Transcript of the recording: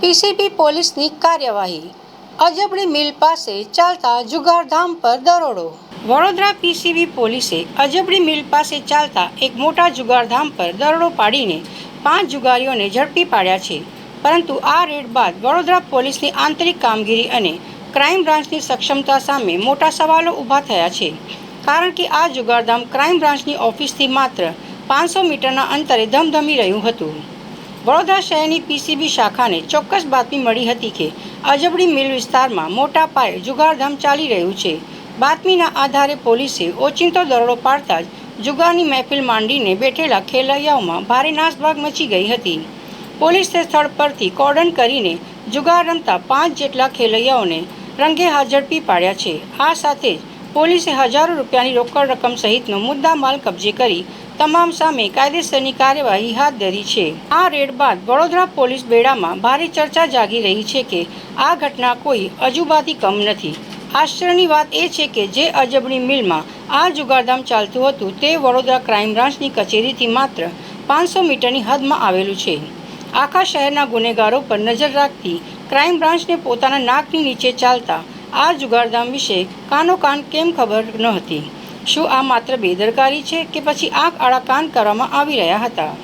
PCB પોલીસની કાર્યવાહી. અજબડી મિલ પાસે ચાલતા જુગારધામ પર દરોડો. વડોદરા પીસીબી પોલીસે અજબડી મિલ પાસે ચાલતા એક મોટા જુગારધામ પર દરોડો પાડીને 5 જુગારીઓને ઝડપી પાડ્યા છે. પરંતુ આ રેડ બાદ વડોદરા પોલીસની આંતરિક કામગીરી અને ક્રાઇમ બ્રાન્ચની સક્ષમતા સામે મોટા સવાલો ઊભા થયા છે. કારણ કે આ જુગારધામ ક્રાઇમ બ્રાન્ચની ઓફિસથી માત્ર 500 મીટરના અંતરે ધમધમી રહ્યું હતું. વડોદરા શહેરની પીસીબી શાખાને ચોક્કસ બાતમી મળી હતી કે અજબડી મિલ વિસ્તારમાં મોટા પાયે જુગારધામ ચાલી રહ્યું છે. બાતમીના આધારે પોલીસે ઓચિંતો દરોડો પાડતા જ જુગારની મહેફિલ માંડીને બેઠેલા ખેલૈયાઓમાં ભારે નાસભાગ મચી ગઈ હતી. પોલીસે સ્થળ પરથી કોર્ડન કરીને જુગાર રમતા 5 જેટલા ખેલૈયાઓને રંગે હાથ ઝડપી પાડ્યા છે. આ સાથે જ પોલીસે હજારો રૂપિયાની રોકડ રકમ સહિતનો મુદ્દામાલ કબજે કરી તમામ સામે કાયદેસરની કાર્યવાહી હાથ ધરી છે. આ રેડ બાદ વડોદરા પોલીસ બેડામાં ભારે ચર્ચા જાગી રહી છે કે આ ઘટના કોઈ અજુબાથી કમ નથી. આશ્ચર્યની વાત એ છે કે જે અજબડી મિલમાં આ જુગારધામ ચાલતું હતું તે વડોદરા ક્રાઇમ બ્રાન્ચની કચેરીથી માત્ર 500 મીટરની હદમાં આવેલું છે. આખા શહેરના ગુનેગારો પર નજર રાખતી ક્રાઇમ બ્રાન્ચને પોતાના નાકની નીચે ચાલતા આ જુગારધામ વિશે કાનોકાન કેમ ખબર ન હતી? શું આ માત્ર બેદરકારી છે કે પછી આંખ આડા કાન કરવામાં આવી રહ્યા હતા?